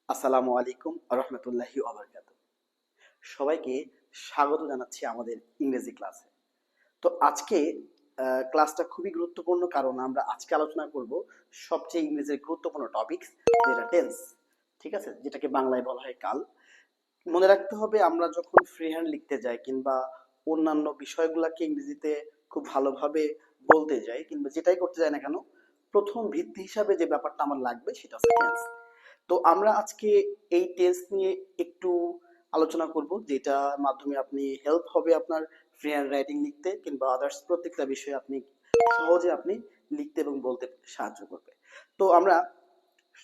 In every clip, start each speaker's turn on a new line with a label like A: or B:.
A: আসসালামু আলাইকুম রহমতুল্লাহি ওয়া সবাইকে স্বাগত জানাচ্ছি আমাদের ইংরেজি ক্লাসে। তো আজকে ক্লাসটা খুবই গুরুত্বপূর্ণ, কারণ আমরা আজকে আলোচনা করব সবচেয়ে ইংরেজির গুরুত্বপূর্ণ টপিকস, যেটা টেন্স। ঠিক আছে, যেটাকে বাংলায় বলা হয় কাল। মনে রাখতে হবে, আমরা যখন ফ্রি হ্যান্ড লিখতে যাই কিংবা অন্যান্য বিষয়গুলোকে ইংরেজিতে খুব ভালোভাবে বলতে যাই কিংবা যেটাই করতে যাই না কেন, প্রথম ভিত্তি হিসাবে যে ব্যাপারটা আমার লাগবে সেটা হচ্ছে টেন্স। তো আমরা আজকে এই টেন্স নিয়ে একটু আলোচনা করব, যেটার মাধ্যমে আপনি হেল্প হবে আপনার ফ্রি হ্যান্ড রাইটিং লিখতে কিংবা আদার্স প্রত্যেকটা বিষয়ে আপনি সহজে লিখতে এবং বলতে সাহায্য করবে। তো আমরা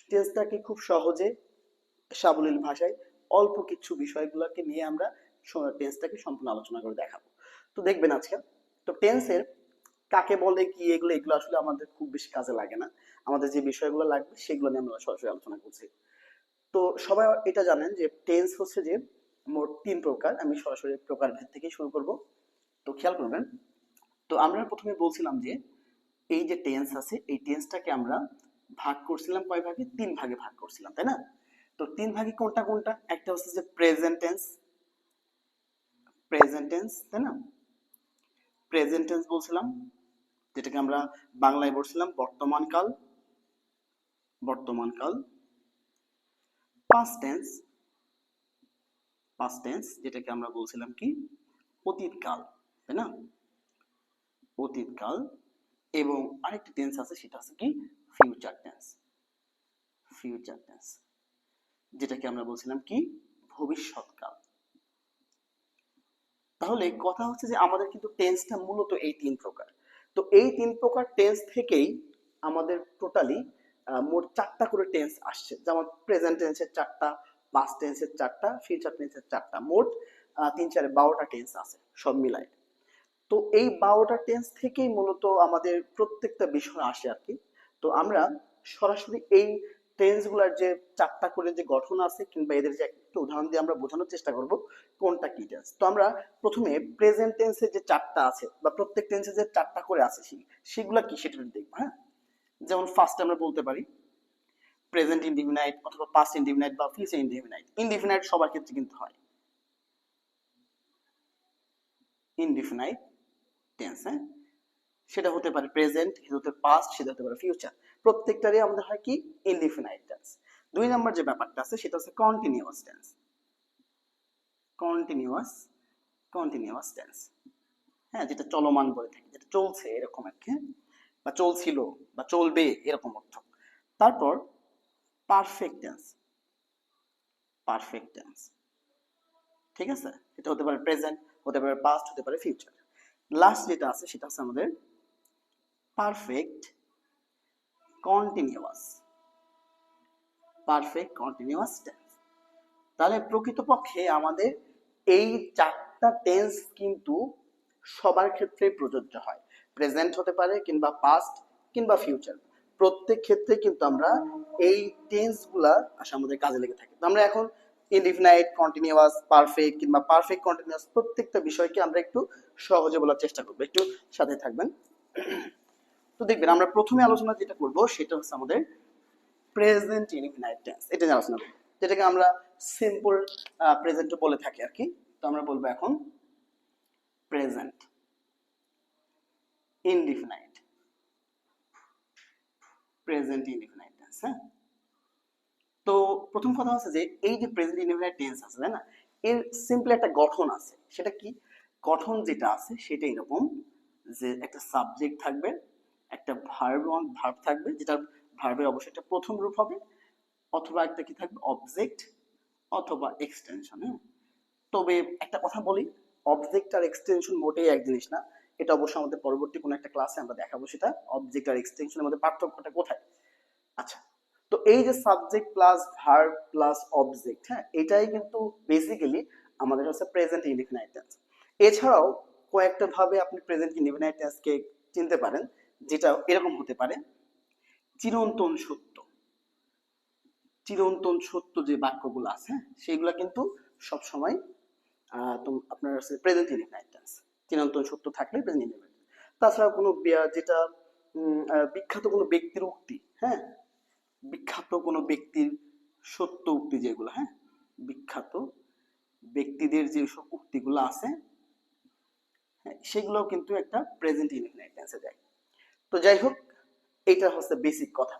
A: টেন্সটাকে খুব সহজে সাবলীল ভাষায় অল্প কিছু বিষয়গুলোকে নিয়ে আমরা টেন্সটাকে সম্পূর্ণ আলোচনা করে দেখাবো। তো দেখবেন আজকে, তো টেন্সের কাকে বলে কি, এগুলো এগুলো আসলে আমাদের খুব বেশি কাজে লাগে না। আমাদের যে বিষয়গুলো লাগবে সেগুলো নিয়ে আমরা সরাসরি আলোচনা করছি। তো সবাই এটা জানেন যে টেন্স হচ্ছে যে মোট তিন প্রকার। আমি সরাসরি প্রকারভেদ থেকে শুরু করব। তো খেয়াল করবেন, তো আমরা প্রথমে বলছিলাম যে এই যে টেন্স আছে, এই টেন্সটাকে আমরা ভাগ করছিলাম কয় ভাগে? তিন ভাগে ভাগ করছিলাম, তাই না? তো তিন ভাগে কোনটা কোনটা? একটা হচ্ছে যে প্রেজেন্ট টেন্স, প্রেজেন্ট টেন্স, তাই না? প্রেজেন্ট টেন্স বলছিলাম, যেটাকে আমরা বাংলায় বলছিলাম বর্তমান কাল, বর্তমান কাল। পাস্ট টেন্স, পাস্ট টেন্স, যেটাকে আমরা বলছিলাম কি অতীত কাল, তাই না? অতীত কাল। এবং আরেকটি টেন্স আছে, সেটা হচ্ছে কি ফিউচার টেন্স, ফিউচার টেন্স, যেটাকে আমরা বলছিলাম কি ভবিষ্যৎকাল। তাহলে কথা হচ্ছে যে আমাদের কিন্তু টেন্সটা মূলত এই তিন প্রকার। তো এই তিন প্রকার টেন্স থেকেই আমাদের টোটালি মোট চারটা করে টেন্স আসছে, যেমন প্রেজেন্ট টেন্সের চারটা, পাস্ট টেন্সের চারটা, ফিউচার টেন্সের চারটা, মোট তিন চারে 12টা টেন্স আছে সব মিলাই। তো এই 12টা টেন্স থেকেই মূলত আমাদের প্রত্যেকটা বিষয় আসে আর কি। তো আমরা সরাসরি এই টেন্স গুলার যে চারটা করে যে গঠন আছে কিংবা এদের যে একটা উদাহরণ দিয়ে আমরা বোঝানোর চেষ্টা করব কোনটা কি টেন্স। তো আমরা প্রথমে প্রেজেন্ট টেন্সের যে চারটা আছে বা প্রত্যেক টেন্সে যে চারটা করে আছে সেগুলা কি সেটা দেখবো। হ্যাঁ, যেমন ফার্স্ট আমরা বলতে পারি প্রেজেন্ট ইনডিফিনাইট অথবা পাস্ট ইনডিফিনাইট বা ফিউচার ইনডিফিনাইট। ইনডিফিনাইট সবার ক্ষেত্রে কিন্তু হয় ইনডিফিনাইট টেন্স। হ্যাঁ, সেটা হতে পারে প্রেজেন্ট, সেটা হতে পাস্ট, সেটা হতে পারে ফিউচার। প্রত্যেকটারই আমাদের হয় কি ইনডিফিনাইট টেন্স। দুই নম্বর যে ব্যাপারটা আছে সেটা হচ্ছে continuous tense, continuous, continuous tense. হ্যাঁ, যেটা চলমান বলে থাকি, যেটা চলছে এরকম আর কি, বা চলছিল বা চলবে এরকম অর্থ। তারপর পারফেক্ট টেন্স, পারফেক্ট টেন্স, ঠিক আছে? এটা হতে পারে প্রেজেন্ট, হতে পারে পাস্ট, হতে পারে ফিউচার। লাস্ট যেটা আছে সেটা হচ্ছে আমাদের perfect continuous, perfect continuous tense. তাহলে প্রকৃতপক্ষে আমাদের এই চারটা টেন্স কিন্তু সবার ক্ষেত্রে প্রযোজ্য হয়। প্রেজেন্ট হতে পারে কিংবা পাস্ট কিংবা ফিউচার, প্রত্যেক ক্ষেত্রে কিন্তু আমরা এই টেন্স গুলা আসলে আমাদের কাজে লেগে থাকে। তো আমরা এখন ইনডিফিনাইট, কন্টিনিউয়াস, পারফেক্ট কিংবা পারফেক্ট কন্টিনিউয়াস প্রত্যেকটা বিষয়কে আমরা একটু সহজে বলার চেষ্টা করবো, একটু সাথে থাকবেন। তো দেখবেন আমরা প্রথমে আলোচনা যেটা করব সেটা হচ্ছে আমাদের প্রেজেন্ট ইনডিফিনাইট টেন্স, এটা নিয়ে আলোচনা করব, যেটাকে আমরা সিম্পল প্রেজেন্টও বলে থাকি আর কি। তো আমরা বলবো এখন present indefinite, present indefinite tense. হ্যাঁ, তো প্রথম কথা হচ্ছে যে এই যে প্রেজেন্ট ইনডিফিনাইট টেন্স আছে, তাই না, এর সিম্পল একটা গঠন আছে। সেটা কি গঠন? যেটা আছে সেটা এরকম যে একটা সাবজেক্ট থাকবে, একটা ভার্ব থাকবে, যেটা ভার্বের অবশ্যই একটা প্রথম রূপ হবে, অথবা একটা কি থাকবে অবজেক্ট অথবা এক্সটেনশন। হ্যাঁ, তবে একটা কথা বলি, অবজেক্ট আর এক্সটেনশন মোটেই এক জিনিস না। এটা অবশ্যই আমাদের পরবর্তী কোনো একটা ক্লাসে আমরা দেখাবো, সেটা অবজেক্ট আর এক্সটেনশনের মধ্যে পার্থক্যটা কোথায়। আচ্ছা, তো এই যে subject plus verb plus object, হ্যাঁ, এটাই কিন্তু বেসিক্যালি আমাদের হচ্ছে প্রেজেন্ট ইনডিফিনাইট টেন্স। এছাড়াও কয়েকটা ভাবে আপনি প্রেজেন্ট ইনডিফিনাইট টেন্সকে চিনতে পারেন, যেটা এরকম হতে পারে চিরন্তন সত্য, চিরন্তন সত্য যে বাক্যগুলো আছে, হ্যাঁ, সেগুলো কিন্তু সব সময় তো আপনার প্রেজেন্ট ইনডিফিনাইট টেন্স, চিরন্তন সত্য থাকলে প্রেজেন্ট ইনডিফিনাইট। তাছাড়া কোনো যেটা বিখ্যাত কোনো ব্যক্তির উক্তি, হ্যাঁ, বিখ্যাত কোনো ব্যক্তির সত্য উক্তি যেগুলো, হ্যাঁ, বিখ্যাত ব্যক্তিদের যেসব উক্তিগুলো আছে, হ্যাঁ, সেগুলোও কিন্তু একটা প্রেজেন্ট ইনডিফিনাইট টেন্সে যায়। তো যাই হোক, এটা হচ্ছে বেসিক কথা।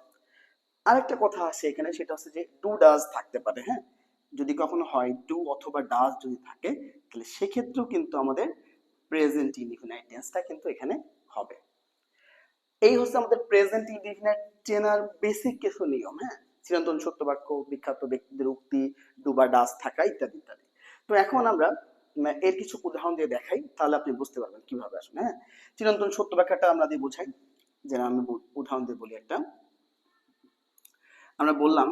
A: আরেকটা কথা আছে এখানে, সেটা হচ্ছে যে ডু ডাজ থাকতে পারে, হ্যাঁ, যদি কখনো হয় ডু অথবা ডাজ যদি থাকে, তাহলে সেক্ষেত্রেও কিন্তু আমাদের প্রেজেন্ট ইনডিফিনাইট টেন্সটা কিন্তু এখানে হবে। এই হচ্ছে আমাদের প্রেজেন্ট ইনডিফিনাইট চেনার বেসিক কিছু নিয়ম, হ্যাঁ, চিরন্তন সত্য বাক্য, বিখ্যাত ব্যক্তিদের উক্তি, ডু বা ডাজ থাকা, ইত্যাদি ইত্যাদি। তো এখন আমরা এর কিছু উদাহরণ দিয়ে দেখাই, তাহলে আপনি বুঝতে পারবেন কিভাবে আসলে, হ্যাঁ। চিরন্তন সত্য বাক্যটা আমরা দিয়ে বোঝাই, যেন আমি উদাহরণ দিয়ে বলি একটা। আমরা বললাম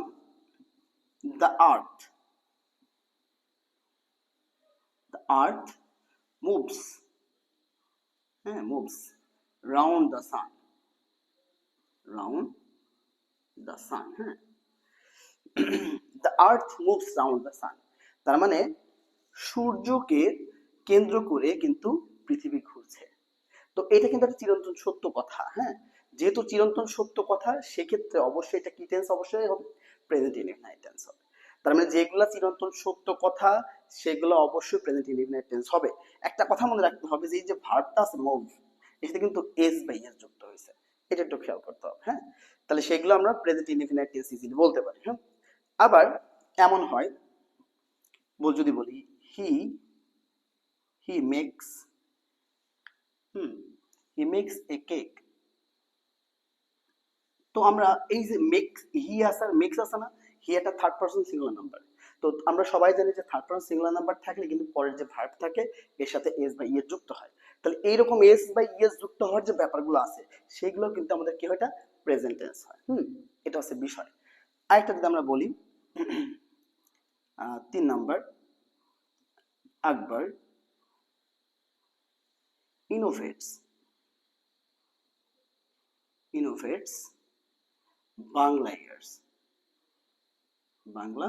A: the earth moves, হ্যাঁ, moves round the sun, round the sun, হ্যাঁ। the earth moves round the sun, তার মানে সূর্যকে কেন্দ্র করে কিন্তু পৃথিবী ঘুরছে। তো এটা কিন্তু একটা চিরন্তন সত্য কথা, হ্যাঁ। যেহেতু চিরন্তন সত্য কথা, সেক্ষেত্রে অবশ্যই এটা কি টেন্স অবশ্যই হবে, প্রেজেন্ট ইনডিফিনাইট টেন্স হবে। তার মানে যেগুলো চিরন্তন সত্য কথা, সেগুলো অবশ্যই প্রেজেন্ট ইনডিফিনাইট টেন্স হবে। একটা কথা মনে রাখতে হবে যে এই যে ভার্বটা আছে মুভ, এটাতে কিন্তু এস বাই এস যুক্ত হয়েছে, এটা একটু খেয়াল করতে হবে, হ্যাঁ। তাহলে সেগুলো আমরা প্রেজেন্ট ইনডিফিনাইট টেন্স ইজিলি বলতে পারি, হ্যাঁ। আবার এমন হয়, যদি বলি he he makes he makes a cake, তো আমরা এই যে মেক্স, হি আছে আর মেক্স আছে না, হি একটা থার্ড পারসন সিঙ্গুলার নাম্বার। তো আমরা সবাই জানি যে থার্ড পারসন সিঙ্গুলার নাম্বার থাকলে কিন্তু পরের যে ভার্ব থাকে এর সাথে এস বা ইএস যুক্ত হয়। তাহলে এইরকম এস বা ইএস যুক্ত হওয়ার যে ব্যাপারগুলো আছে, সেগুলো কিন্তু আমাদের কি হয়, এটা প্রেজেন্ট টেন্স হয়। এটা হচ্ছে বিষয়। আরেকটা যদি আমরা বলি 3 নাম্বার, আকবর ইনোভেটস বাংলা ইয়ার্স, বাংলা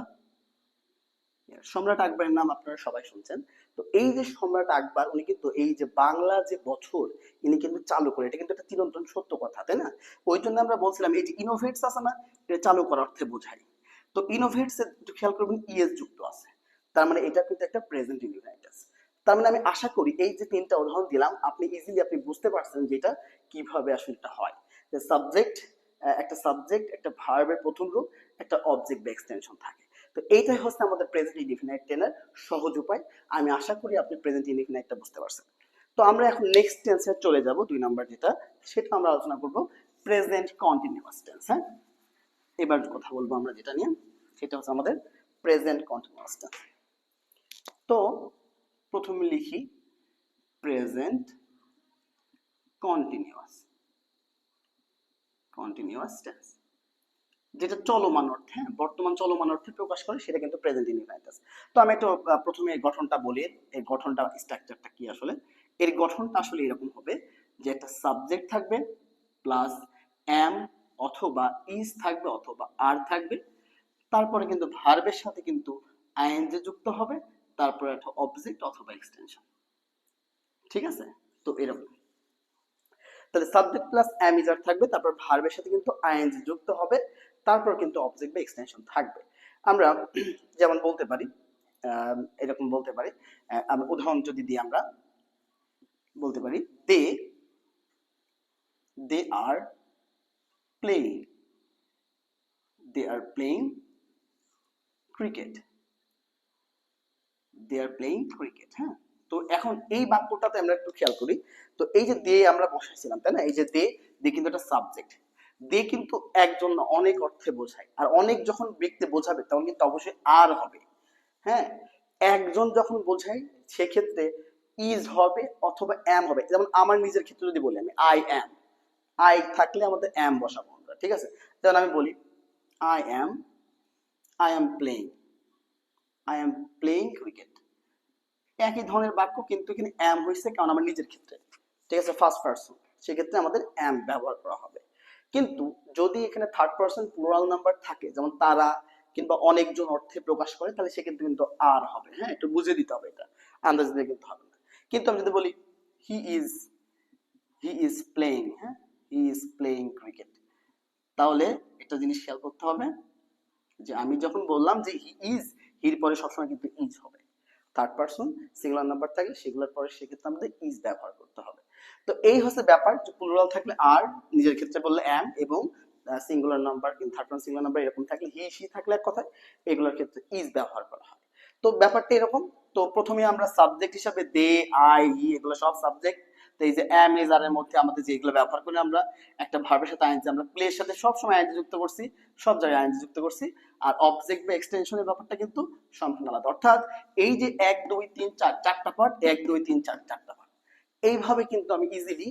A: সম্রাট আকবরের নাম আপনারা সবাই শুনছেন। তো এই যে সম্রাট আকবর, উনি কিন্তু এই যে বাংলা যে বছর ইনি কিন্তু চালু করে, এটা কিন্তু একটা চিরন্তন সত্য কথা, তাই না? ওই জন্য আমরা বলছিলাম এই যে ইনোভেটস আছে না, এটা চালু করার অর্থে বোঝাই। তো ইনোভেটস এর একটু খেয়াল করবেন, ইএস যুক্ত আছে, তার মানে এটা কিন্তু একটা প্রেজেন্ট ইনডিফিনাইট আছে। তার মানে আমি আশা করি এই যে 3টা উদাহরণ দিলাম, আপনি ইজিলি আপনি বুঝতে পারছেন যে এটা কিভাবে আসলে এটা হয়। যে সাবজেক্ট, একটা সাবজেক্ট, একটা ভার্বের প্রথম রূপ, একটা অবজেক্ট বা এক্সটেনশন থাকে। তো এইটাই হচ্ছে আমাদের প্রেজেন্ট ইনডিফিনাইট টেনের সহজ উপায়। আমি আশা করি আপনি প্রেজেন্ট ইনডিফিনাইটটা বুঝতে পারছেন। তো আমরা এখন নেক্সট টেন্সে চলে যাব, 2 নাম্বার যেটা, সেটা আমরা আলোচনা করব প্রেজেন্ট কন্টিনিউয়াস টেন্স, হ্যাঁ। এবার কথা বলবো আমরা যেটা নিয়ে, সেটা হচ্ছে আমাদের প্রেজেন্ট কন্টিনিউয়াস টেন্স। তো প্রথমে লিখি প্রেজেন্ট কন্টিনিউয়াস টেন্স, যেটা চলমান অর্থে, বর্তমান চলমান অর্থে প্রকাশ করে, সেটা কিন্তু প্রেজেন্ট ইনডিফিনাইট টেন্স। তো আমি একটু প্রথমে এই গঠনটা বলি, এই গঠনটা স্ট্রাকচারটা কি আসলে। এর গঠনটা আসলে এরকম হবে যে একটা সাবজেক্ট থাকবে প্লাস এম অথবা ইজ থাকবে অথবা আর থাকবে, তারপরে কিন্তু ভার্বের সাথে কিন্তু আইএনজি যুক্ত হবে, তারপরে একটা অবজেক্ট অথবা এক্সটেনশন, ঠিক আছে? তো এরকম, তাহলে সাবজেক্ট প্লাস এম ইজ আর থাকবে, তারপর ভার্বের সাথে কিন্তু আইএনজি যুক্ত হবে, তারপর কিন্তু অবজেক্ট বা এক্সটেনশন থাকবে। আমরা যেমন বলতে পারি, এরকম বলতে পারি, উদাহরণ যদি দিই, আমরা বলতে পারি they they are playing they are playing cricket they are playing cricket, হ্যাঁ। তো এখন এই বাক্যটাতে আমরা একটু খেয়াল করি। তো এই যে দে আমরা বসাইছিলাম, তাই না, এই যে দে, দে কিন্তু একটা সাবজেক্ট। দে কিন্তু একজন না, অনেক অর্থে বোঝায়, আর অনেক যখন ব্যক্তি বোঝাবে তখন কিন্তু অবশ্যই আর হবে, হ্যাঁ। একজন যখন বোঝায় সেক্ষেত্রে ইজ হবে অথবা এম হবে। যেমন আমার নিজের ক্ষেত্রে যদি বলি, আমি আই এম, আই থাকলে আমাদের এম বসাবো আমরা, ঠিক আছে? যেমন আমি বলি I am I am playing I am playing cricket, একই ধরনের বাক্য, কিন্তু এখানে এম হয়েছে কারণ আমার নিজের ক্ষেত্রে, ঠিক আছে, ফার্স্ট পারসন, সেক্ষেত্রে আমাদের এম ব্যবহার করা হবে। কিন্তু যদি এখানে থার্ড পারসন প্লুরাল নাম্বার থাকে, যেমন তারা কিংবা অনেকজন অর্থে প্রকাশ করে, তাহলে সেক্ষেত্রে কিন্তু আর হবে, হ্যাঁ, একটু বুঝে দিতে হবে, এটা আন্দাজ দিয়ে কিন্তু হবে না। কিন্তু আমি যদি বলি হি ইজ প্লেইং, হ্যাঁ, হি ইজ প্লেইং ক্রিকেট, তাহলে একটা জিনিস খেয়াল করতে হবে যে আমি যখন বললাম যে হি ইজ, হির পরে সবসময় কিন্তু ইজ হবে। থার্ড পারসন সিঙ্গুলার নাম্বার থাকলে সেগুলোর পরে সেক্ষেত্রে আমাদের ইজ ব্যবহার করতে হবে। তো এই হচ্ছে ব্যাপার, যে প্লুরাল থাকলে আর, নিজের ক্ষেত্রে বললে অ্যাম, এবং singular number third person singular number এরকম থাকলে হি সি থাকলে এক কথায় এগুলোর ক্ষেত্রে ইজ ব্যবহার করা হয়। তো ব্যাপারটা এরকম। তো প্রথমে আমরা সাবজেক্ট হিসাবে দে, আই, হি এগুলো সব সাবজেক্ট। তো এই যে এম ইজ আর এর মধ্যে আমাদের যেগুলো ব্যবহার করি আমরা একটা ভার্বের সাথে আইএনজি, আমরা প্লে এর সাথে সব সময় আইএনজি যুক্ত করছি, সব জায়গায় আইএনজি যুক্ত করছি। আর অবজেক্ট বা এক্সটেনশনের ব্যাপারটা কিন্তু সম্পূর্ণ আলাদা। অর্থাৎ এই যে 1 2 3 4 চারটা পার্ট, 1 2 3 4 চারটা পার্ট, এইভাবে কিন্তু আমি ইজিলি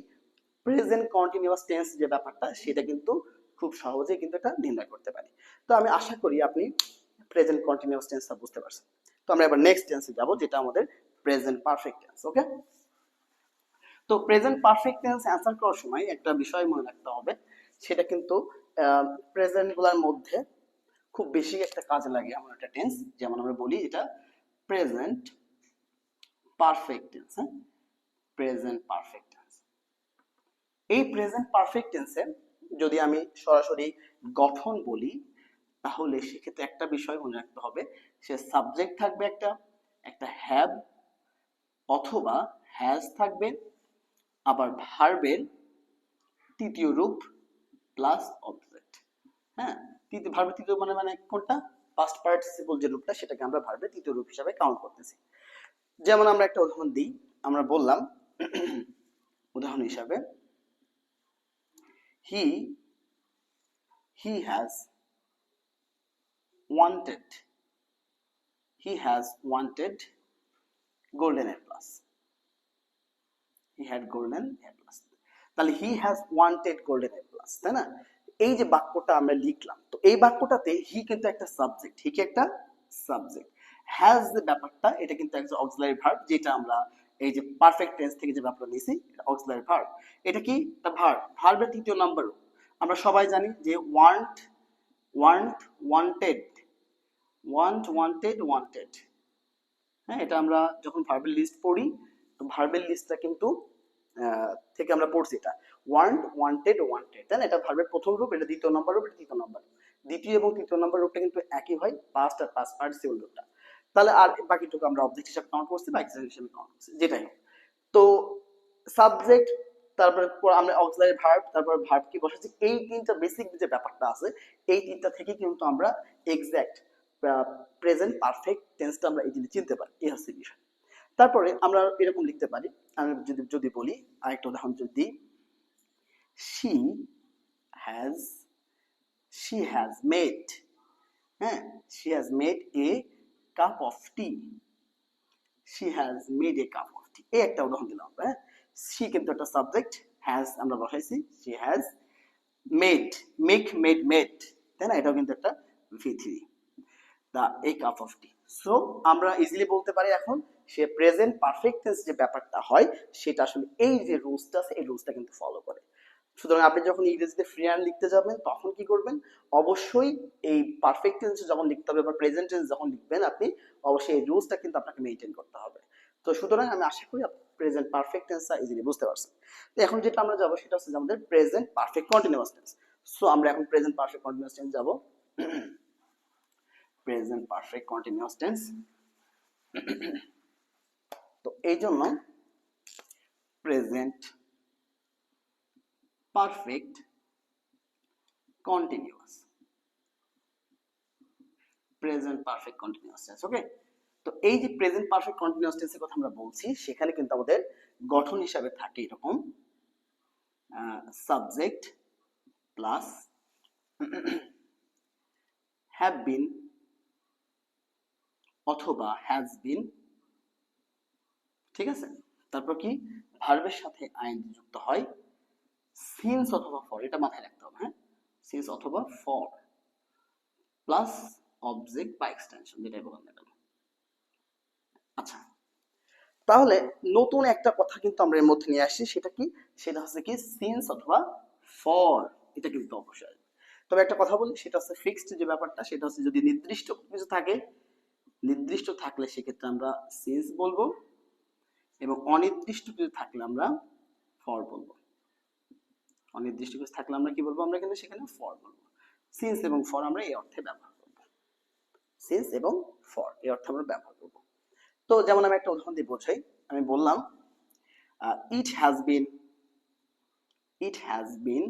A: প্রেজেন্ট কন্টিনিউয়াস টেন্স যে ব্যাপারটা সেটা কিন্তু খুব সহজেই কিন্তু এটা নির্ণয় করতে পারি। তো আমি আশা করি আপনি প্রেজেন্ট কন্টিনিউয়াস টেন্সটা বুঝতে পারছেন। তো আমরা এবার নেক্সট টেন্সে যাব, যেটা আমাদের প্রেজেন্ট পারফেক্ট টেন্স। ওকে, তো প্রেজেন্ট পারফেক্ট টেন্স অ্যান্সার করার সময় একটা বিষয় মনে রাখতে হবে, সেটা কিন্তু প্রেজেন্ট গুলার মধ্যে খুব বেশি একটা কাজে লাগে এমন একটা টেন্স, যেমন আমরা বলি এটা প্রেজেন্ট পারফেক্ট টেন্স। হ্যাঁ, প্রেজেন্ট পারফেক্ট টেন্স। এই প্রেজেন্ট পারফেক্ট টেন্সে যদি আমি সরাসরি গঠন বলি, তাহলে সেক্ষেত্রে একটা বিষয় মনে রাখতে হবে, সে সাবজেক্ট থাকবে একটা, একটা হ্যাভ অথবা হ্যাজ থাকবে, আবার ভার্বের তৃতীয় রূপ প্লাস অবজেক্ট। হ্যাঁ, তৃতীয় ভার্বের তৃতীয় মানে মানে কোনটা, পাস্ট পার্টিসিপল যে রূপটা সেটাকে আমরা ভার্বের তৃতীয় রূপ হিসাবে কাউন্ট করতেছি। যেমন আমরা একটা উদাহরণ দিই, আমরা বললাম উদাহরণ হিসাবে হি has wanted, he has wanted golden A plus, he had golden A plus। তাহলে he has wanted golden A plus, তাই না? এই যে বাক্যটা আমরা লিখলাম, তো এই বাক্যটাতে হি কিন্তু একটা সাবজেক্ট, হি কি একটা সাবজেক্ট, হ্যাজ যে ব্যাপারটা এটা কিন্তু একটা অক্সিলারি ভার্ব, যেটা আমরা এই যে পারফেক্ট টেন্স থেকে যে ব্যাপারটা নিয়েছি এটা অক্সিলারি ভার্ব। এটা কি একটা ভার্ব, ভার্বের তৃতীয় নাম্বার। আমরা সবাই জানি যে want, want, wanted, want, wanted, wanted. হ্যাঁ, এটা আমরা যখন ভার্বের লিস্ট পড়ি, তো ভার্বের লিস্টটা কিন্তু থেকে আমরা পড়ছি এটা ওয়ান্ট, ওয়ান্টেড, ওয়ান্টেড, তাই না? এটা ভার্বের প্রথম রূপ, এটা দ্বিতীয় নম্বর রূপ, এটা তৃতীয় নম্বর। দ্বিতীয় এবং তৃতীয় নম্বর রূপটা কিন্তু একই হয়, পাস্ট আর পাস্ট পার্টিসিপল রূপটা। তাহলে আর বাকিটুকু আমরা অবজেক্ট হিসেবে কাউন্ট করছি বা এক্সেস হিসেবে কাউন্ট করছি, যেটাই হোক। তো সাবজেক্ট, তারপরে আমরা অক্সিলারি ভার্ব, তারপর ভার্ব কি বসাচ্ছি, এই তিনটা বেসিক যে ব্যাপারটা আছে, এই তিনটা থেকে কিন্তু আমরা এক্সাক্ট প্রেজেন্ট পারফেক্ট টেন্সটা আমরা ইজিলি চিনতে পারি। এই হচ্ছে বিষয়। তারপরে আমরা এরকম লিখতে পারি, আমি যদি যদি বলি আরেকটা উদাহরণ যদি দিই, she has, she has made, হ্যাঁ, she has made a cup of tea, she has made a cup of tea, এই একটা উদাহরণ দিলাম আমরা। হ্যাঁ, she কিন্তু একটা সাবজেক্ট, has আমরা বসাইছি, she has made, make, made, made, তাই না? এটাও কিন্তু একটা V3, the a cup of tea। So আমরা ইজিলি বলতে পারি এখন সে প্রেজেন্ট পারফেক্ট টেন্স যে ব্যাপারটা হয় সেটা আসলে এই যে রুলসটা আছে এই রুলসটা কিন্তু ফলো করে। সুতরাং আপনি যখন ইংরেজিতে ফ্রি হ্যান্ড লিখতে যাবেন তখন কি করবেন, অবশ্যই এই পারফেক্ট টেন্স যখন লিখতে হবে বা প্রেজেন্ট টেন্স যখন লিখবেন আপনি অবশ্যই এই রুলসটা কিন্তু আপনাকে মেইনটেইন করতে হবে। তো সুতরাং আমি আশা করি আপনি প্রেজেন্ট পারফেক্ট টেন্সটা ইজিলি বুঝতে পারছেন। তো এখন যেটা আমরা যাব সেটা হচ্ছে আমাদের present perfect continuous tense. So আমরা এখন প্রেজেন্ট পারফেক্ট কন্টিনিউয়াস টেন্স যাব। Present perfect continuous tense. তো এই জন্য present perfect continuous, present perfect continuous tense. Okay, তো এই যে প্রেজেন্ট পারফেক্ট কন্টিনিউয়াস টেন্সের কথা আমরা বলছি, সেখানে কিন্তু আমাদের গঠন হিসাবে থাকে এরকম সাবজেক্ট প্লাস হ্যাভ বিন অথবা হ্যাজ বিন, ঠিক আছে? তারপর কি ভার্বের সাথে আইএনজি যুক্ত হয়, সিন্স অথবা ফর, এটা মাথায় রাখতে হবে। হ্যাঁ, সিন্স অথবা ফর প্লাস অবজেক্ট বা এক্সটেনশন, যেটাই বলেন না কেন। আচ্ছা, তাহলে নতুন একটা কথা কিন্তু আমরা এর মধ্যে নিয়ে আসছি, সেটা কি, সেটা হচ্ছে কি সিন্স অথবা ফর, এটা কিন্তু অবশ্যই আসবে। তবে একটা কথা বলি, সেটা হচ্ছে ফিক্সড যে ব্যাপারটা, সেটা হচ্ছে যদি নির্দিষ্ট কিছু থাকে, নির্দিষ্ট থাকলে সেক্ষেত্রে আমরা সিন্স বলবো, এবং অনির্দিষ্ট কিছু থাকলে আমরা ফর বলবো। অনির্দিষ্ট কিছু থাকলে আমরা কি বলবো, আমরা কিন্তু সেখানে ফর বলবো। সিন্স এবং ফর আমরা এই অর্থে ব্যবহার করবো। সিন্স এবং ফর এই অর্থে আমরা ব্যবহার করব। তো যেমন আমি একটা উদাহরণ দিয়ে বোঝাই, আমি বললাম it has been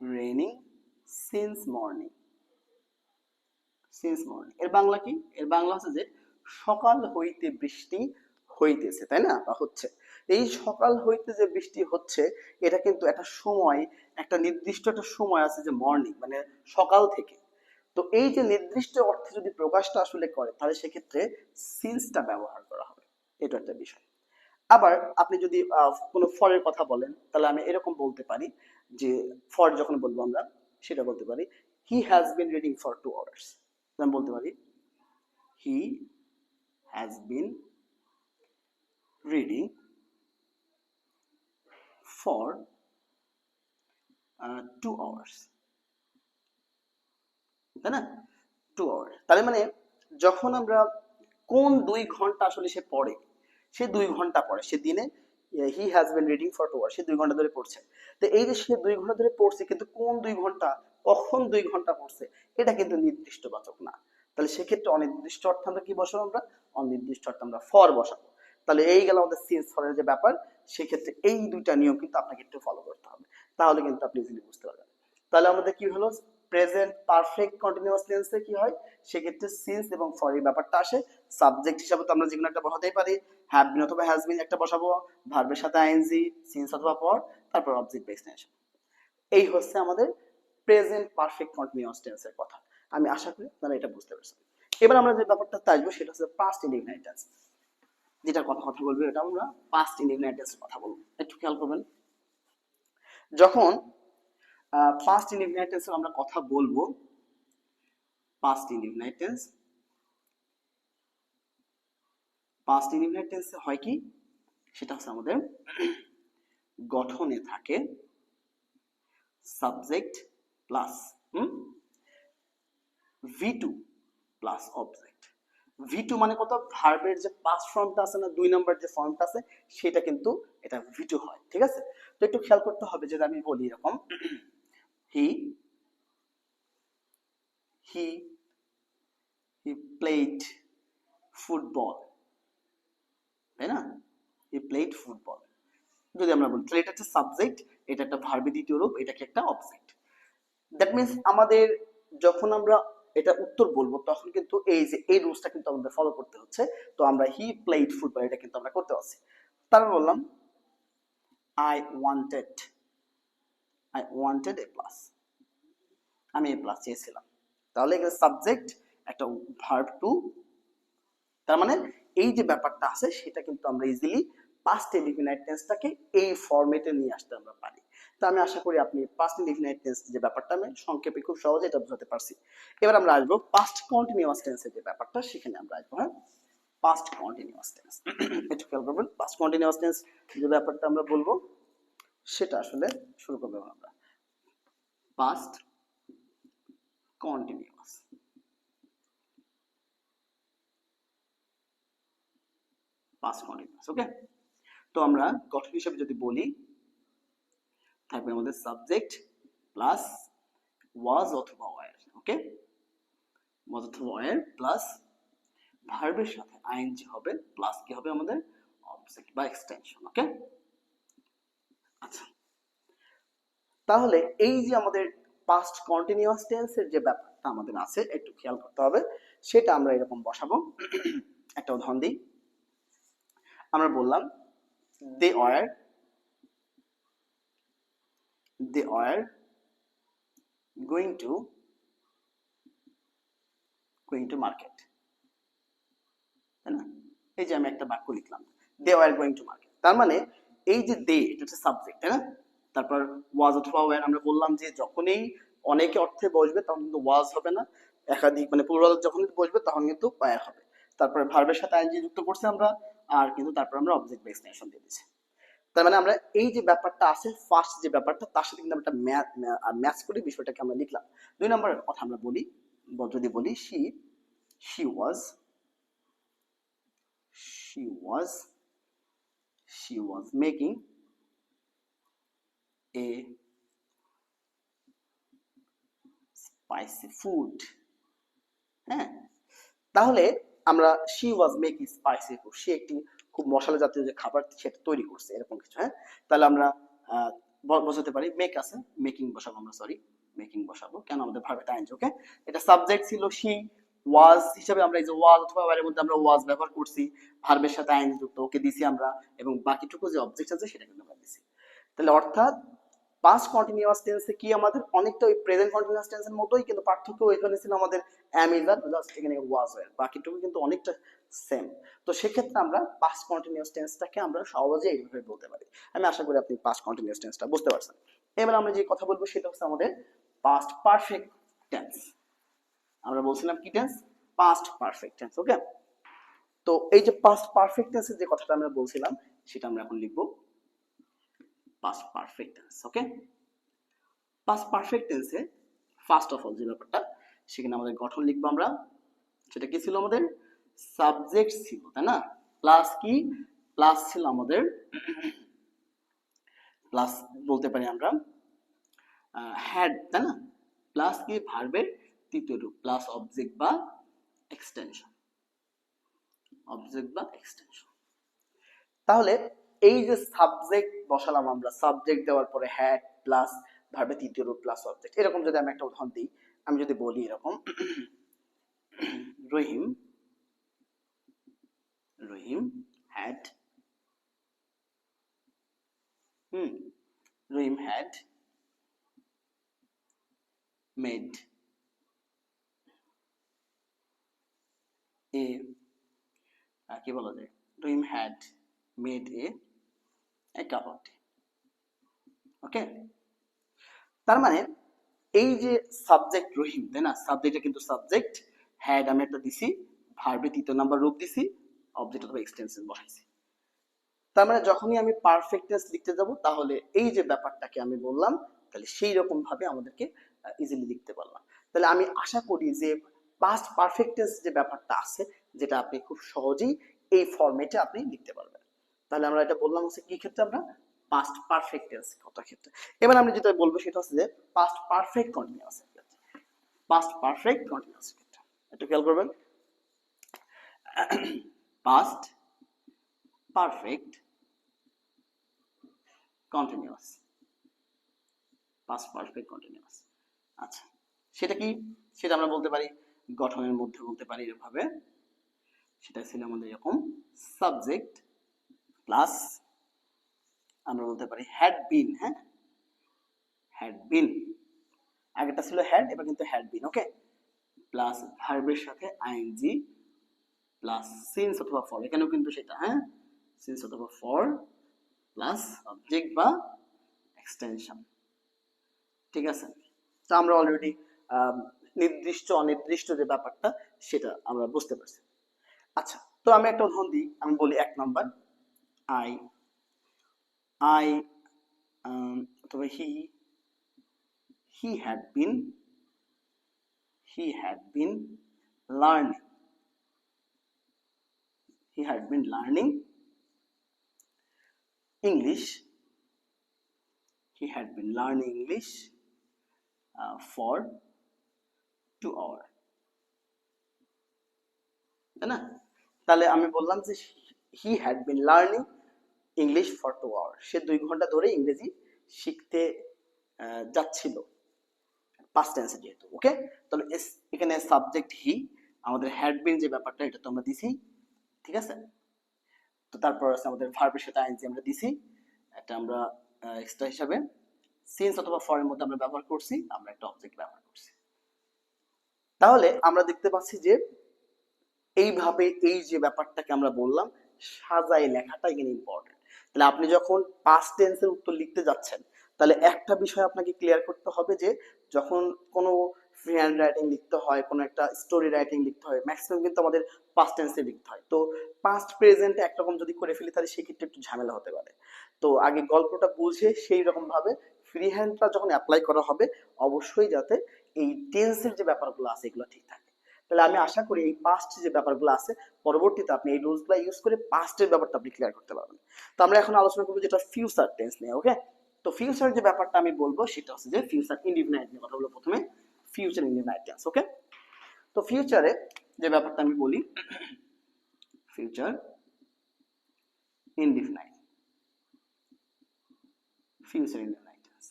A: raining since morning. এর বাংলা কি? এর বাংলা হচ্ছে যে সকাল হইতে বৃষ্টি হইতেছে, তাই না, বা হচ্ছে। এই সকাল হইতে যে বৃষ্টি হচ্ছে, এটা কিন্তু একটা সময়, একটা নির্দিষ্ট একটা সময় আছে যে মর্নিং মানে সকাল থেকে। তো এই যে নির্দিষ্ট অর্থে যদি প্রকাশটা আসলে করে, তাহলে সেক্ষেত্রে সিন্সটা ব্যবহার করা হবে। এটা একটা বিষয়। আবার আপনি যদি কোনো ফরের কথা বলেন, তাহলে আমি এরকম বলতে পারি যে ফর যখন বলবো আমরা, সেটা বলতে পারি he has been reading for 2 hours। আমি বলতে পারি he has been reading for 2 hours, তাই না? 2 hours, তাহলে মানে যখন আমরা কোন 2 ঘন্টা আসলে সে পড়ে, সে 2 ঘন্টা পড়ে, সে দিনে he has been reading for 2 hours, সে 2 ঘন্টা ধরে পড়ছে। তো এই যে সে 2 ঘন্টা ধরে পড়ছে, কিন্তু কোন 2 ঘন্টা, কখন 2 ঘন্টা পড়ছে, এটা কিন্তু নির্দিষ্ট বাচক না। তাহলে সেক্ষেত্রে অনির্দিষ্ট অর্থে আমরা কি বসাবো? আমরা অনির্দিষ্ট অর্থে আমরা ফর বসাবো। তাহলে এই গেল আমাদের সিন্স ফরের যে ব্যাপার। সেক্ষেত্রে এই দুইটা নিয়ম কিন্তু আপনাকে একটু ফলো করতে হবে, তাহলে কিন্তু আপনি ইজিলি বুঝতে পারবেন। তাহলে আমাদের কি হলো? প্রেজেন্ট পারফেক্ট কন্টিনিউয়াস টেন্সে কি হয়? সেক্ষেত্রে সিন্স এবং ফর এই ব্যাপারটা আসে। সাবজেক্ট হিসাবে তো আমরা যেকোনো একটা বসাতেই পারি, হ্যাভ বিন অথবা হ্যাজ বিন একটা বসাবো, ভার্বের সাথে আইএনজি, সিন্স অথবা ফর, তারপর অবজেক্ট বেসড নেশন। এই হচ্ছে আমাদের প্রেজেন্ট পারফেক্ট কন্টিনিউয়াস টেন্সের কথা। আমি আশা করি আপনারা এটা বুঝতে পারছেন। এবার আমরা যে ব্যাপারটা আসবো সেটা হচ্ছে পাস্ট ইনডিফিনিট টেন্স। যেটার কথা বলবো এটা আমরা পাস্ট ইনডিফিনিট টেন্সের কথা বলবো। একটু খেয়াল করবেন, যখন পাস্ট ইনডিফিনিট টেন্সের আমরা কথা বলবো, past indefinite tense, past indefinite টেন্সে হয় কি? সেটা হচ্ছে আমাদের গঠনে থাকে subject plus V2 plus object. V2 মানে কত? ভার্বের যে পাস্ট ফর্মটা আছে না, 2 নম্বর যে ফর্মটা আছে, সেটা কিন্তু এটা V2 হয়, ঠিক আছে? তো একটু খেয়াল করতে হবে, যে আমি বলি এরকম হি হি হি প্লেড ফুটবল, তাই না? হি প্লেড ফুটবল যদি আমরা বলি, তাহলে এটা হচ্ছে সাবজেক্ট, এটা একটা ভার্বের দ্বিতীয় রূপ, এটা কি একটা অবজেক্ট। দ্যাট মিন্স আমাদের যখন আমরা এটা উত্তর বলবো, তখন কিন্তু এই যে এই রুলসটা কিন্তু আমাদের ফলো করতে হচ্ছে। তো আমরা হি প্লেড ফুটবল এটা কিন্তু আমরা করতে পারছি। তারপর বললাম আই ওয়ান্টেড এ প্লাস, আমি এ প্লাস চেয়েছিলাম। তাহলে এখানে সাবজেক্ট, একটা ভার্ব টু, তার মানে এই যে ব্যাপারটা আছে সেটা কিন্তু আমরা ইজিলি পাস্ট ইনডিফিনাইট টেন্সটাকে এই ফরম্যাটে নিয়ে আসতে আমরা পারি। তো আমি আশা করি আপনি পাস্ট ইনডিফিনাইট টেন্স যে ব্যাপারটা আমি সংক্ষেপে খুব সহজে এটা বোঝাতে পারছি। এবার আমরা আসবো পাস্ট কন্টিনিউয়াস টেন্সের যে ব্যাপারটা, সেখানে আমরা আসবো। হ্যাঁ, পাস্ট কন্টিনিউয়াস টেন্স একটু খেয়াল করবেন। পাস্ট কন্টিনিউয়াস টেন্স যে ব্যাপারটা আমরা বলবো, সেটা আসলে শুরু করবো আমরা পাস্ট কন্টিনিউয়াস। পাস্ট কন্টিনিউয়াস, ওকে। তো আমরা গঠন হিসেবে যদি বলি, থাকবে আমাদের সাবজেক্ট প্লাস ওয়াজ অথবা ওয়্যার, ওকে। ওয়াজ অথবা ওয়্যার প্লাস ভার্বের সাথে আইএনজি হবে, প্লাস কি হবে? আমাদের অবজেক্ট বা এক্সটেনশন, ওকে। আচ্ছা, তাহলে এই যে আমাদের পাস্ট কন্টিনিউয়াস টেন্সের যে ব্যাপারটা আমাদের আছে, একটু খেয়াল করতে হবে। সেটা আমরা এরকম বসাবো। একটা উদাহরণ দিই, আমরা বললাম they were going to market, তাই না? এই যে আমি একটা বাক্য লিখলাম, they were going to market, তার মানে এই যে দে, এটা হচ্ছে সাবজেক্ট, তাই না? তারপর ওয়াজ অথবা ওয়্যার, আমরা বললাম যে যখনই অনেকে অর্থে বসবে তখন কিন্তু ওয়াজ হবে না, একাধিক মানে প্লুরাল যখন বসবে তখন কিন্তু ওয়্যার হবে। তারপরে ভার্বের সাথে আইএনজি যুক্ত করছি আমরা, আর কিন্তু তারপর আমরা অবজেক্ট বা এক্সটেনশন দিয়ে দিচ্ছি। তার মানে আমরা এই যে ব্যাপারটা আছে, ফার্স্ট যে ব্যাপারটা, তার সাথে কিন্তু একটা ম্যাচ করে বিষয়টাকে আমরা লিখলাম। 2 নম্বরের কথা আমরা বলি, যদি বলি she was she was she was making a spicy food. হ্যাঁ, তাহলে আমরা she was making spicy food, সে একটি খুব মশলা জাতীয় যে খাবার সেটা তৈরি করছে, এরকম কিছু। হ্যাঁ, তাহলে আমরা বোঝাতে পারি মেক আছে, মেকিং বসাবো আমরা, সরি মেকিং বসাবো, কেন আমাদের ভার্বে টাইম। ওকে, এটা সাবজেক্ট ছিল শি, ওয়াজ হিসাবে আমরা এই যে ওয়াজ অথবা এর মধ্যে আমরা ওয়াজ ব্যবহার করছি, ভার্বের সাথে আইন যুক্ত ওকে দিছি আমরা, এবং বাকিটুকু যে অবজেক্ট আছে সেটা কিন্তু আমরা দিছি। তাহলে অর্থাৎ পাস্ট কন্টিনিউয়াস টেন্সে কি আমাদের অনেকটা ওই প্রেজেন্ট কন্টিনিউয়াস টেন্সের মতোই, কিন্তু পার্থক্য এখানে ছিল আমাদের অ্যাম ইজ আর, জাস্ট এখানে ওয়াজ ওয়্যার, বাকিটুকু কিন্তু অনেকটা সেম। তো সেক্ষেত্রে আমরা পাস্ট কন্টিনিউয়াস টেন্সটাকে আমরা সহজে এইভাবে বলতে পারি। আমি আশা করি আপনি পাস্ট কন্টিনিউয়াস টেন্সটা বুঝতে পারছেন। এবার আমরা যে কথা বলবো সেটা হচ্ছে আমাদের পাস্ট পারফেক্ট টেন্স। আমরা বলছিলাম কি tense? Past perfect tense. Okay, তো এই যে পাস্ট পারফেক্ট টেন্সের যে কথাটা আমরা বলছিলাম সেটা আমরা এখন লিখবো past perfect tense. Okay, past perfect টেন্সে ফার্স্ট অফ অল যে ব্যাপারটা, সেখানে আমাদের গঠন লিখবো আমরা, সেটা কি ছিল আমাদের? সাবজেক্ট ছিল, তাই না? প্লাস কি? প্লাস ছিল আমাদের, প্লাস বলতে পারি আমরা হ্যাড, তাই না? প্লাস কি? ভার্বের তৃতীয় রূপ, প্লাস অবজেক্ট বা এক্সটেনশন, অবজেক্ট বা এক্সটেনশন। তাহলে এই যে সাবজেক্ট বসালাম আমরা, সাবজেক্ট দেওয়ার পরে হ্যাড প্লাস ভার্বের তৃতীয় রূপ প্লাস অবজেক্ট, এরকম যদি আমি একটা উদাহরণ দিই, আমি যদি বলি এরকম Rahim, Rahim had, Rahim had made a, কি বলা যায়, Rahim had made a cup of tea. Okay, তার মানে এই যে সাবজেক্ট রহিম, তাই না? সাবজেক্টটা কিন্তু সাবজেক্ট, হ্যাড আমি একটা দিছি, ভার্বে তৃতীয় নাম্বার রূপ দিছি, অবজেক্ট অথবা এক্সটেনশন বসাইছি। তার মানে যখনই আমি পারফেক্টনেস লিখতে যাব, তাহলে এই যে ব্যাপারটাকে আমি বললাম, তাহলে সেই রকম ভাবে আমাদেরকে ইজিলি লিখতে পারলাম। তাহলে আমি আশা করি যে পাস্ট পারফেক্টনেস যে ব্যাপারটা আছে, যেটা আপনি খুব সহজেই এই ফরম্যাটে আপনি লিখতে পারবেন। তাহলে আমরা এটা বললাম হচ্ছে কি ক্ষেত্রে? আমরা পাস্ট পারফেক্ট টেন্স কথা ক্ষেত্রে। এবার আমি যেটা বলবো সেটা হচ্ছে যে পাস্ট পারফেক্ট কন্টিনিউয়াস ক্ষেত্রে, পাস্ট পারফেক্ট কন্টিনিউয়াস ক্ষেত্রে একটু খেয়াল করবেন। Past perfect continuous, past perfect continuous. আচ্ছা, সেটা কি? সেটা আমরা বলতে পারি গঠনের মধ্যে বলতে পারি এভাবে, সেটা ছিল আমাদের এরকম সাবজেক্ট প্লাস আমরা বলতে পারি হ্যাড বিন। হ্যাঁ, হ্যাড বিন, আগেটা ছিল হ্যাড, এবার কিন্তু হ্যাড বিন। ওকে, প্লাস ভার্বের সাথে আইএনজি প্লাস সিন্স অথবা ফর, এখানেও কিন্তু সেটা, হ্যাঁ, সিন্স অথবা ফর প্লাস অবজেক্ট বা এক্সটেনশন। ঠিক আছে, তো আমরা অলরেডি নির্দিষ্ট অনির্দিষ্ট যে ব্যাপারটা সেটা আমরা বুঝতে পারছি। আচ্ছা, তো আমি একটা উদাহরণ দিই, আমি বলি 1 নাম্বার, আই আই অথবা he had been learning, he had been learning English, he had been learning English for 2 hours, তাই না? তাহলে আমি বললাম যে he had been learning English for 2 hours, সে 2 ঘন্টা ধরে ইংরেজি শিখতে যাচ্ছিল, পাস্ট টেন্সে যেহেতু। ওকে, তাহলে এখানে সাবজেক্ট হি, আমাদের হ্যাড বিন যে ব্যাপারটা এটা তো আমরা দিছি, ঠিক আছে? তো তারপর আছে আমাদের ভার্বের সাথে আইএনজি আমরা দিছি, এটা আমরা এক্সট্রা হিসাবে সিন্স অথবা ফর এর মধ্যে আমরা ব্যবহার করছি, আমরা একটা অবজেক্ট ব্যবহার করছি। তাহলে আমরা দেখতে পাচ্ছি যে এইভাবে এই যে ব্যাপারটাকে আমরা বললাম, সাজাই লেখাটা এখানে ইম্পর্টেন্ট। তাহলে আপনি যখন পাস্ট টেন্সের উত্তর লিখতে যাচ্ছেন, তাহলে একটা বিষয় আপনাকে ক্লিয়ার করতে হবে যে যখন কোনো ফ্রি হ্যান্ড রাইটিং লিখতে হয়, কোনো একটা স্টোরি রাইটিং লিখতে হয়, ম্যাক্সিমাম কিন্তু আমাদের পাস্ট টেন্সে লিখতে হয়। তো পাস্ট প্রেজেন্ট একরকম যদি করে ফেলি, তাহলে সেক্ষেত্রে একটু ঝামেলা হতে পারে। তো আগে গল্পটা বুঝে সেই রকম ভাবে ফ্রি হ্যান্ডটা যখন অ্যাপ্লাই করা হবে, অবশ্যই যাতে এই টেন্সের যে ব্যাপারগুলো আছে এগুলো ঠিক থাকে। তাহলে আমি আশা করি এই পাস্ট যে ব্যাপারগুলো আছে, পরবর্তীতে আপনি এই রুলসগুলো ইউজ করে পাস্টের ব্যাপারটা আপনি ক্লিয়ার করতে পারবেন। তো আমরা এখন আলোচনা করবো যেটা ফিউচার টেন্স নিয়ে। ওকে, তো ফিউচার যে ব্যাপারটা আমি বলবো সেটা হচ্ছে যে ফিউচার ইনডিফিনাইট নিয়ে কথা বলবো প্রথমে। Future indefinite tense. ওকে, তো ফিউচারে যে ব্যাপারটা আমি বলি, future indefinite, future indefinite tense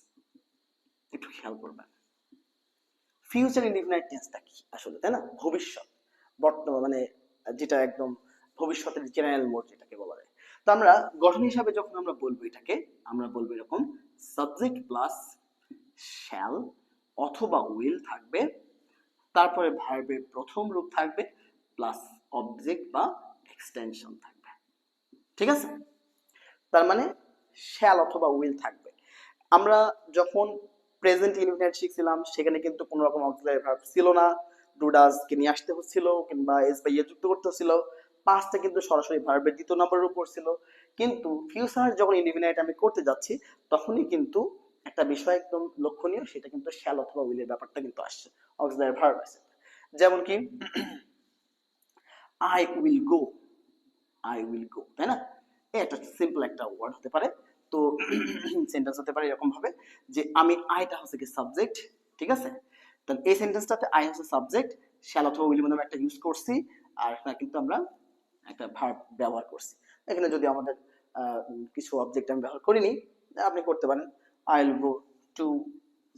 A: একটু খেয়াল করবেন। ফিউচার ইনডিফিনাইট টেন্সটা কি আসলে, তাই না? ভবিষ্যৎ, বর্তমান, মানে যেটা একদম ভবিষ্যতের জেনারেল মোড যেটাকে বলা যায়। তো আমরা গঠন হিসাবে যখন আমরা বলবো এটাকে, আমরা বলবো এরকম সাবজেক্ট প্লাস শ্যাল অথবা উইল থাকবে, তারপরে ভার্বের প্রথম রূপ থাকবে প্লাস অবজেক্ট বা এক্সটেনশন থাকবে। ঠিক আছে, তার মানে শ্যাল অথবা উইল থাকবে। আমরা যখন প্রেজেন্ট ইনডিফিনাইট শিখছিলাম সেখানে কিন্তু কোনো রকম অক্সিলারি ভার্ব ছিল না, ডু ডাজ কে নিয়ে আসতে হচ্ছিল কিংবা এস বা ইয়ে যুক্ত করতে হচ্ছিল, পাস্টে কিন্তু সরাসরি ভার্বের দ্বিতীয় নম্বরের উপর ছিল। কিন্তু ফিউচার যখন ইনডিফিনাইট আমি করতে যাচ্ছি তখনই কিন্তু একটা বিষয় একদম লক্ষণীয়, সেটা কিন্তু শ্যাল অথবা উইলের ব্যাপারটা কিন্তু আসছে, অক্সিলারি ভার্ব আছে। যেমন কি I will go, I will go, তাই না? এটা সিম্পল একটা ওয়ার্ড হতে পারে। তো সেন্টেন্স হতে পারে এরকম ভাবে যে আমি, আইটা হচ্ছে কি সাবজেক্ট, ঠিক আছে? তাহলে এই সেন্টেন্সটাতে আই হচ্ছে সাবজেক্ট, শ্যাল অথবা উইল মধ্যে একটা ইউজ করছি, আর এখানে কিন্তু আমরা একটা ভার্ব ব্যবহার করছি। এখানে যদি আমাদের কিছু অবজেক্ট আমি ব্যবহার করিনি, আপনি করতে পারেন I will go to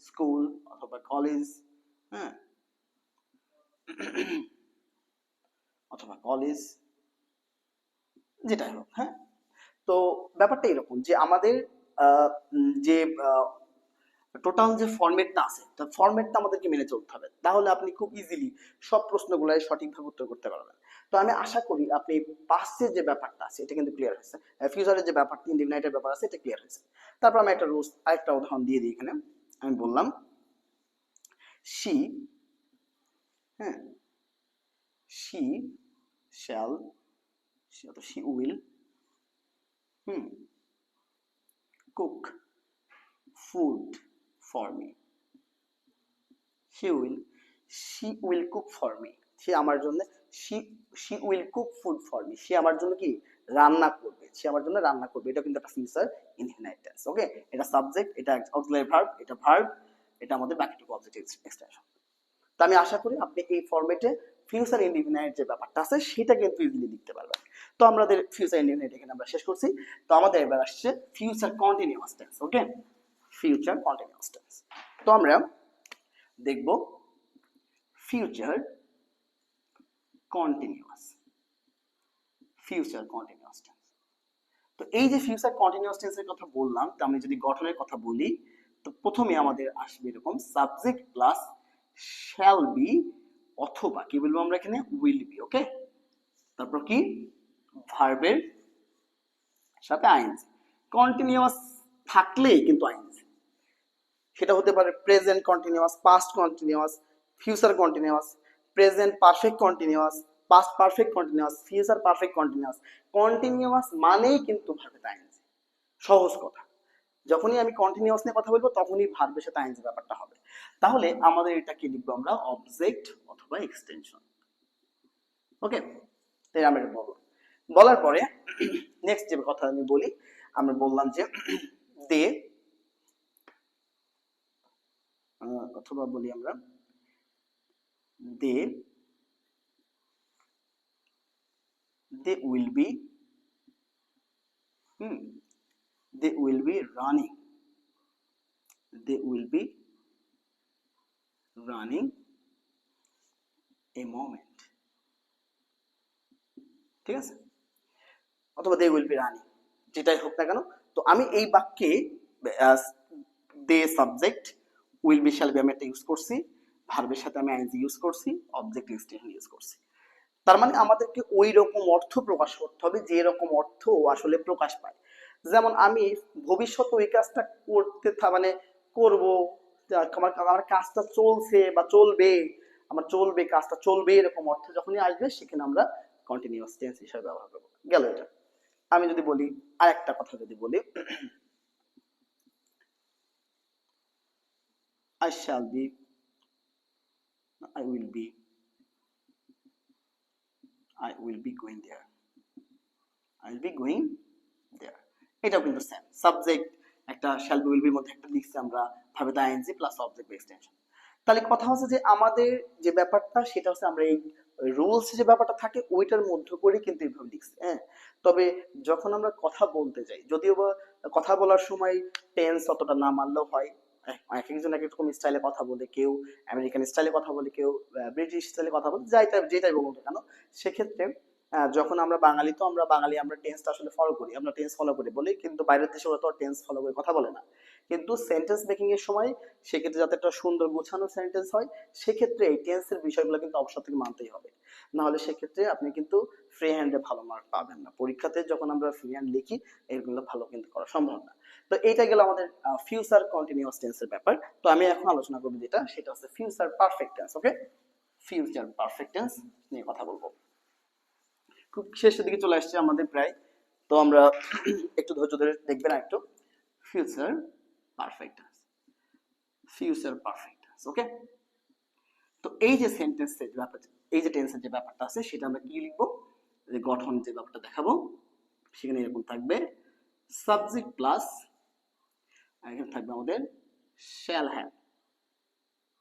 A: school অথবা কলেজ, হ্যাঁ, অথবা কলেজ, যেটাই হোক। হ্যাঁ, তো ব্যাপারটা এরকম যে আমাদের যে টোটাল যে ফরম্যাটটা আছে, তার ফরম্যাটটা আমাদেরকে মেনে চলতে হবে, তাহলে আপনি খুব ইজিলি সব প্রশ্নগুলাই সঠিকভাবে উত্তর করতে পারবেন। তো আমি আশা করি আপনি পাস্টের যে ব্যাপারটা আছে এটা কিন্তু ক্লিয়ার হয়েছে, ফিউচারের যে ব্যাপারটা ইনডিফিনাইটের ব্যাপার আছে এটা ক্লিয়ার হয়েছে। তারপর আমি একটা রুলস, আরেকটা উদাহরণ দিয়ে দিই এখানে। আমি বললাম শি, হ্যাঁ, she shall, she will cook food for me. She will cook for me. সে আমার জন্য, she will cook food for me. সে আমার জন্য কি রান্না করবে, সে আমার জন্য রান্না করবে। এটা কিন্তু একটা ফিউচার ইনডিফিনাইট টেন্স। ওকে, এটা সাবজেক্ট, এটা অক্সিলারি ভার্ব, এটা ভার্ব, এটা আমাদের বাকিটুকু অবজেক্ট এক্সটেনশন। তো আমি আশা করি আপনি এই ফরম্যাটে ফিউচার ইনডিফিনাইট যে ব্যাপারটা আছে সেটা কিন্তু ইজিলি লিখতে পারবেন। তো আমাদের ফিউচার ইনডিফিনাইট এখানে আমরা শেষ করছি। তো আমাদের এবার আসছে ফিউচার কন্টিনিউয়াস টেন্স। ওকে, ফিউচার কন্টিনিউয়াস টেন্স। তো আমরা দেখব future continuous, future continuous tense. তো এই যে ফিউচার কন্টিনিউয়াস টেন্সের কথা বললাম, তো আমি যদি গঠনের কথা বলি, তো প্রথমে আমাদের আসবে এরকম সাবজেক্ট প্লাস শ্যাল বি অথবা কি বলবো আমরা এখানে উইল বি। ওকে, তারপর কি ভার্বের সাথে আইএনজি, কন্টিনিউয়াস থাকলেই কিন্তু আইএনজি, সেটা হতে পারে present continuous, past continuous, future continuous, present perfect continuous, past perfect continuous, future perfect continuous. Continuous মানেই কিন্তু ভার্বের আইএনজি, সহজ কথা। যখনই আমি কন্টিনিউয়াস নিয়ে কথা বলবো তখনই ভার্বের সাথে আইএনজি ব্যাপারটা হবে। তাহলে আমাদের এটা কি লিখবো আমরা, অবজেক্ট অথবা এক্সটেনশন। ওকে, তাই আমরা বলবো। বলার পরে নেক্সট যে কথা আমি বলি, আমরা বললাম যে দে, অথবা বলি আমরা দে will be they will be running, they will be running a moment, ঠিক আছে? অথবা they will be running, যেটাই হোক না কেন। তো আমি এই বাক্যে they subject, will be shall be আমি একটা ইউজ করছি, ভার্বের সাথে আমি আইএনজি ইউজ করছি, অবজেক্ট এক্সটেনশন ইউজ করছি। তার মানে আমাদেরকে ওই রকম অর্থ প্রকাশ করতে হবে যে রকম অর্থ আসলে প্রকাশ পায়। যেমন আমি ভবিষ্যতে ওই কাজটা করতে মানে করব, আমার কাজটা চলছে বা চলবে, আমার চলবে, কাজটা চলবে, এরকম অর্থ যখনই আসবে সেখানে আমরা কন্টিনিউয়াস টেন্স হিসেবে ব্যবহার করব। গেল এটা। আমি যদি বলি আরেকটা কথা যদি বলি, I shall be, I will be, I will be going there, I will be going there, এটাও কিন্তু সেম সাবজেক্ট, একটা শ্যাল বি উইল বির মধ্যে একটা লিখছি আমরা ভাবে দা আইএনজি প্লাস অবজেক্ট এক্সটেনশন। তাহলে কথা হচ্ছে যে আমাদের যে ব্যাপারটা সেটা হচ্ছে আমরা এই রুলস যে ব্যাপারটা থাকে ওইটার মধ্যে করে কিন্তু এইভাবে লিখছি, হ্যাঁ। তবে যখন আমরা কথা বলতে যাই, যদিও বা কথা বলার সময় টেন্স অতটা না মানলেও হয়, এক একজন এক এক রকম স্টাইলে কথা বলে, কেউ আমেরিকান স্টাইলে কথা বলে, কেউ ব্রিটিশ স্টাইলে কথা বলে, যেটাই বলুন না কেন, সেক্ষেত্রে যখন আমরা বাঙালি, তো আমরা বাঙালি, আমরা টেন্সটা আসলে ফলো করি, আমরা টেন্স ফলো করি বলি, কিন্তু বাইরের দেশে ওরা তো টেন্স ফলো করে কথা বলে না। কিন্তু সেন্টেন্স মেকিং এর সময় সেক্ষেত্রে যাতে একটা সুন্দর গোছানো সেন্টেন্স হয়, সেক্ষেত্রে এই টেন্সের বিষয়গুলো কিন্তু অবশ্যই থেকে মানতেই হবে। না হলে সেক্ষেত্রে আপনি কিন্তু ফ্রি হ্যান্ডে ভালো মার্ক পাবেন না পরীক্ষাতে। যখন আমরা ফ্রি হ্যান্ড লিখি এগুলো ভালো কিন্তু করা সম্ভব না। তো এইটা গেল আমাদের ফিউচার কন্টিনিউয়াস টেন্সের ব্যাপার। তো আমি এখন আলোচনা করব যেটা, সেটা হচ্ছে ফিউচার পারফেক্ট টেন্স। ওকে, ফিউচার পারফেক্ট টেন্স নিয়ে কথা বলবো। খুব শেষের দিকে চলে আসছে আমাদের প্রায়, তো আমরা একটু ধৈর্য ধরে দেখবেন একটু। Future perfect tense, future perfect tense. Okay, তো এই যে সেন্টেন্সের ব্যাপার, এই যে টেন্সের যে ব্যাপারটা আছে সেটা আমরা কি লিখবো, যে গঠন যে ব্যাপারটা দেখাবো সেখানে এরকম থাকবে, সাবজেক্ট প্লাস এখানে থাকবে আমাদের শ্যাল হ্যাভ,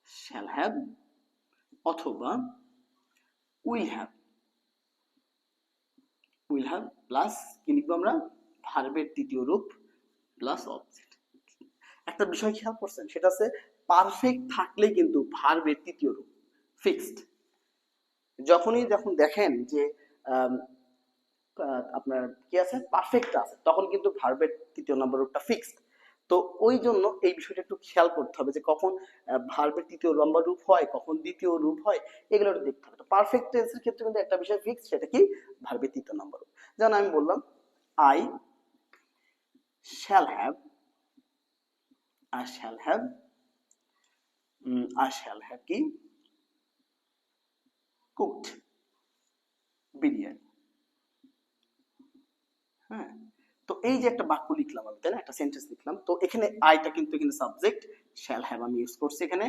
A: শ্যাল হ্যাভ অথবা will have, will have plus কি লিখবো আমরা, ভার্বের তৃতীয় রূপ প্লাস অবজেক্ট। একটা বিষয় খেয়াল করছেন, সেটা হচ্ছে পারফেক্ট থাকলে কিন্তু ভার্বের তৃতীয় রূপ ফিক্সড। যখন দেখেন যে আপনার কি আছে, পারফেক্ট আছে, তখন কিন্তু ভার্বের তৃতীয় নম্বর রূপটা ফিক্সড। তো ওই জন্য এই বিষয়টা একটু খেয়াল করতে হবে যে কখন ভার্বের তৃতীয় নম্বর রূপ হয়, কখন দ্বিতীয় রূপ হয়, এগুলো একটু দেখতে হবে। তো পারফেক্ট টেন্সের ক্ষেত্রে কিন্তু একটা বিষয় ফিক্সড, সেটা কি, ভার্বের তৃতীয় নম্বর রূপ। যেমন আমি বললাম I shall have, I shall have, I shall have কি, কুকড বিরিয়ানি। হ্যাঁ, তো এই যে একটা বাক্য লিখলাম আমি, তাই না, একটা সেন্টেন্স লিখলাম, তো এখানে আইটা কিন্তু এখানে সাবজেক্ট, শ্যাল হ্যাভ আমি ইউজ করছি এখানে,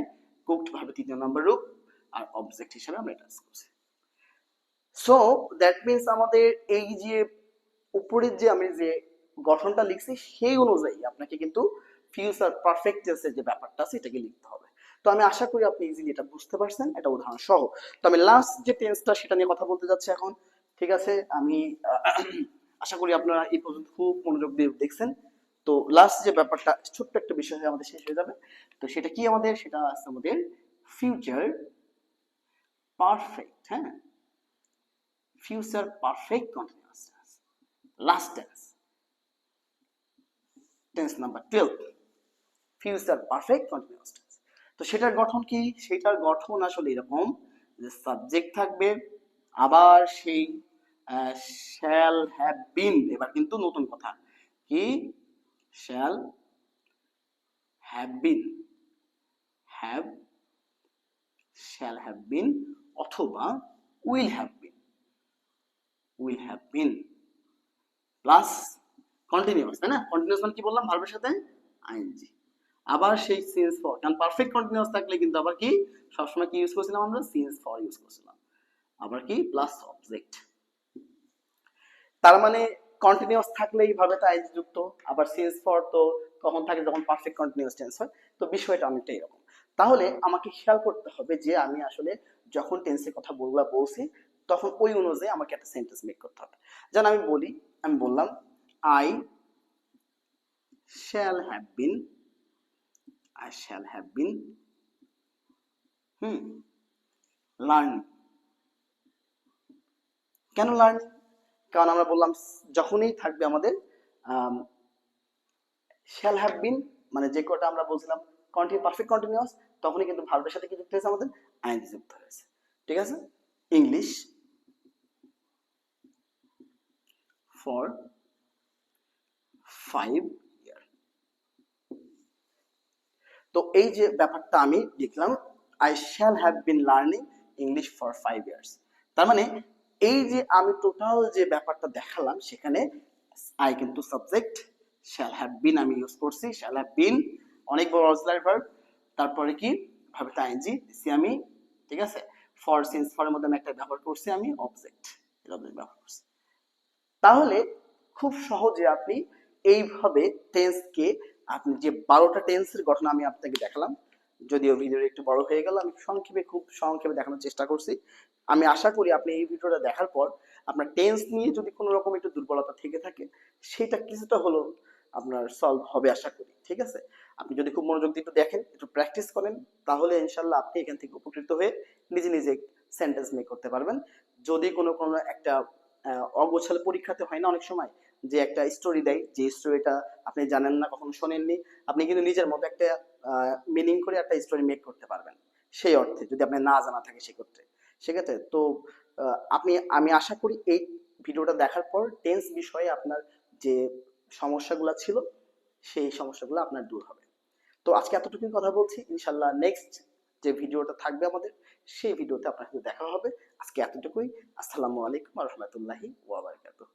A: কুকড ভাবে তৃতীয় নম্বর রূপ, আর অবজেক্ট হিসেবে আমরা এটা ইউজ করছি। সো দ্যাট মিন্স আমাদের এই যে উপরের যে আমি যে গঠনটা লিখছি সেই অনুযায়ী আপনাকে কিন্তু ফিউচার পারফেক্ট টেন্সের যে ব্যাপারটা আছে এটাকে লিখতে হবে। তো আমি আশা করি আপনি ইজিলি এটা বুঝতে পারছেন, এটা উদাহরণ সহ। তো আমি লাস্ট যে টেন্সটা সেটা নিয়ে কথা বলতে যাচ্ছি এখন। ঠিক আছে, আমি আশা করি আপনারা এই পর্যন্ত খুব মনোযোগ দিয়ে দেখছেন। তো লাস্ট যে ব্যাপারটা, ছোট্ট একটা বিষয় হয়ে আমাদের শেষ হয়ে যাবে। তো সেটা কি আমাদের, সেটা আছে আমাদের ফিউচার পারফেক্ট, হ্যাঁ, future perfect continuous tense, last tense, tense number 12, future perfect continuous tense. তো সেটার গঠন কি, সেটার গঠন আসলে এরকম যে সাবজেক্ট থাকবে, আবার সেই শ্যাল হ্যাভ বিন, এবার কিন্তু নতুন কথা কি, shall have been, have, shall have been অথবা will have been, will have been plus continuous, তাই না, কন্টিনিউয়াস মানে কি বললাম, ভার্বের সাথে আইএনজি, আবার সেই সিন্স ফর, কারণ পারফেক্ট কন্টিনিউয়াস থাকলে কিন্তু আবার কি সবসময় কি ইউজ করছিলাম আমরা, সিন্স ফর ইউজ করছিলাম, আবার কি প্লাস অবজেক্ট। তার মানে কন্টিনিউয়াস থাকলেই ভার্বেটা আইএনজি যুক্ত, আবার সিন্স ফর তো কখন থাকে, যখন পারফেক্ট কন্টিনিউয়াস টেন্স হয়। তো বিষয়টা অনেকটা এরকম। তাহলে আমাকে খেয়াল করতে হবে যে আমি আসলে যখন টেন্সের কথা বলছি তখন ওই অনুযায়ী আমাকে একটা সেন্টেন্স মেক করতে হবে। যেন আমি বলি, আমি বললাম I shall have been, I shall have been learning। কেন লার্নিং, কারণ আমরা বললাম যখনই থাকবে আমাদের shall have been, মানে যে কটা আমরা বলছিলাম পারফেক্ট কন্টিনিউয়াস, তখনই কিন্তু ভার্বের সাথে কি যুক্ত হয়েছে, আমাদের আইএনজি যুক্ত হয়েছে। ঠিক আছে, ইংলিশ ফর 5 year। তো এই যে ব্যাপারটা আমি লিখলাম, I shall have been learning English for 5 years। তার মানে এই যে আমি টোটাল যে ব্যাপারটা দেখালাম সেখানে আই কিন্তু সাবজেক্ট, শ্যাল হ্যাভ বিন আমি ইউজ করছি, শ্যাল হ্যাভ বিন অনেক বড় অক্সিলারি ভার্ব, তারপরে কি ভার্বটা আইএনজি দিছি আমি। ঠিক আছে, ফর সিন্স ফরের মধ্যে আমি একটা ব্যবহার করছি, আমি অবজেক্ট, এটা ব্যবহার করছি। তাহলে খুব সহজে আপনি এইভাবে টেন্সকে, আপনি যে 12টা টেন্সের গঠন আমি আপনাকে দেখালাম, যদিও ভিডিওটা একটু বড় হয়ে গেল, আমি খুব সংক্ষেপে দেখানোর চেষ্টা করছি। আমি আশা করি আপনি এই ভিডিওটা দেখার পর আপনার টেন্স নিয়ে যদি কোনো রকম একটু দুর্বলতা থেকে থাকে, সেটা কিছুটা হলেও আপনার সলভ হবে আশা করি। ঠিক আছে? আপনি যদি খুব মনোযোগ দিয়ে একটু দেখেন, একটু প্র্যাকটিস করেন, তাহলে ইনশাল্লাহ আপনি এখান থেকে উপকৃত হয়ে নিজে নিজে সেন্টেন্স মেক করতে পারবেন। যদি কোনো কোনো একটা অগোছালো পরীক্ষাতে হয় না অনেক সময়, যে একটা স্টোরি দেয়, যে স্টোরিটা আপনি জানেন না, কখনো শোনেননি, আপনি কিন্তু নিজের মতো একটা মিনিং করে একটা স্টোরি মেক করতে পারবেন সেই অর্থে, যদি আপনার না জানা থাকে সেক্ষেত্রে। সেক্ষেত্রে তো আমি আশা করি এই ভিডিওটা দেখার পর টেন্স বিষয়ে আপনার যে সমস্যাগুলো ছিল সেই সমস্যাগুলো আপনার দূর হবে। তো আজকে এতটুকুই কথা বলছি, ইনশাল্লাহ নেক্সট যে ভিডিওটা থাকবে আমাদের, সেই ভিডিওতে আপনার সাথে দেখা হবে। আজকে এতটুকুই। আসসালামু আলাইকুম ওয়া রাহমাতুল্লাহি ওয়া বারাকাতুহু।